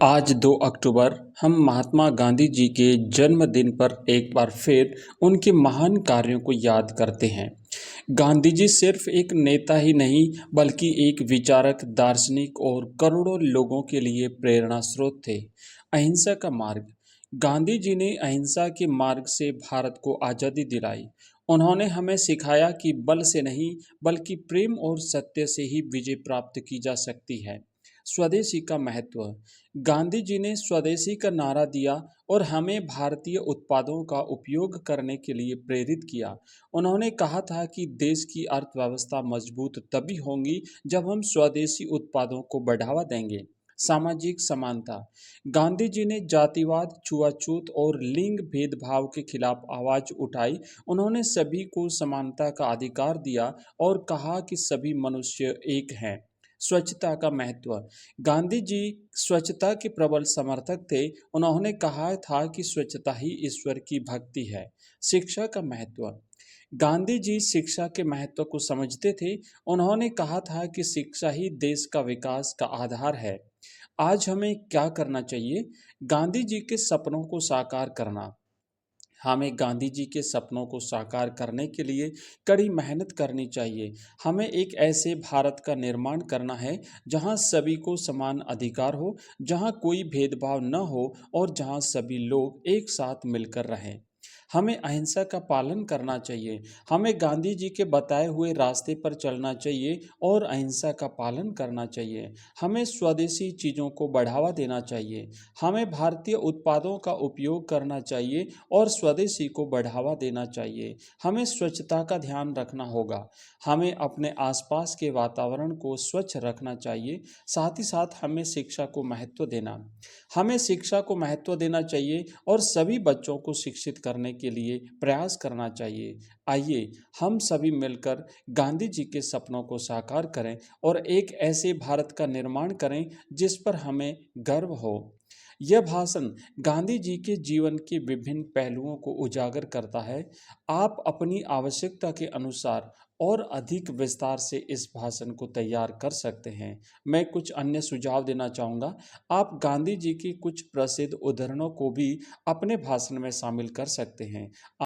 आज 2 अक्टूबर हम महात्मा गांधी जी के जन्मदिन पर एक बार फिर उनके महान कार्यों को याद करते हैं। गांधी जी सिर्फ एक नेता ही नहीं बल्कि एक विचारक, दार्शनिक और करोड़ों लोगों के लिए प्रेरणा स्रोत थे। अहिंसा का मार्ग। गांधी जी ने अहिंसा के मार्ग से भारत को आज़ादी दिलाई। उन्होंने हमें सिखाया कि बल से नहीं बल्कि प्रेम और सत्य से ही विजय प्राप्त की जा सकती है। स्वदेशी का महत्व। गांधी जी ने स्वदेशी का नारा दिया और हमें भारतीय उत्पादों का उपयोग करने के लिए प्रेरित किया। उन्होंने कहा था कि देश की अर्थव्यवस्था मजबूत तभी होगी जब हम स्वदेशी उत्पादों को बढ़ावा देंगे। सामाजिक समानता। गांधी जी ने जातिवाद, छुआछूत और लिंग भेदभाव के खिलाफ आवाज उठाई। उन्होंने सभी को समानता का अधिकार दिया और कहा कि सभी मनुष्य एक हैं। स्वच्छता का महत्व। गांधी जी स्वच्छता के प्रबल समर्थक थे। उन्होंने कहा था कि स्वच्छता ही ईश्वर की भक्ति है। शिक्षा का महत्व। गांधी जी शिक्षा के महत्व को समझते थे। उन्होंने कहा था कि शिक्षा ही देश का विकास का आधार है। आज हमें क्या करना चाहिए? गांधी जी के सपनों को साकार करना। हमें गांधी जी के सपनों को साकार करने के लिए कड़ी मेहनत करनी चाहिए। हमें एक ऐसे भारत का निर्माण करना है जहां सभी को समान अधिकार हो, जहां कोई भेदभाव न हो और जहां सभी लोग एक साथ मिलकर रहें। हमें अहिंसा का पालन करना चाहिए। हमें गांधी जी के बताए हुए रास्ते पर चलना चाहिए और अहिंसा का पालन करना चाहिए। हमें स्वदेशी चीज़ों को बढ़ावा देना चाहिए। हमें भारतीय उत्पादों का उपयोग करना चाहिए और स्वदेशी को बढ़ावा देना चाहिए। हमें स्वच्छता का ध्यान रखना होगा। हमें अपने आसपास के वातावरण को स्वच्छ रखना चाहिए। साथ ही साथ हमें शिक्षा को महत्व देना। हमें शिक्षा को महत्व देना चाहिए और सभी बच्चों को शिक्षित करने के लिए प्रयास करना चाहिए। आइए हम सभी मिलकर गांधी जी के सपनों को साकार करें और एक ऐसे भारत का निर्माण करें जिस पर हमें गर्व हो। यह भाषण गांधी जी के जीवन के विभिन्न पहलुओं को उजागर करता है। आप अपनी आवश्यकता के अनुसार और अधिक विस्तार से इस भाषण को तैयार कर सकते हैं। मैं कुछ अन्य सुझाव देना चाहूँगा। आप गांधी जी की कुछ प्रसिद्ध उद्धरणों को भी अपने भाषण में शामिल कर सकते हैं।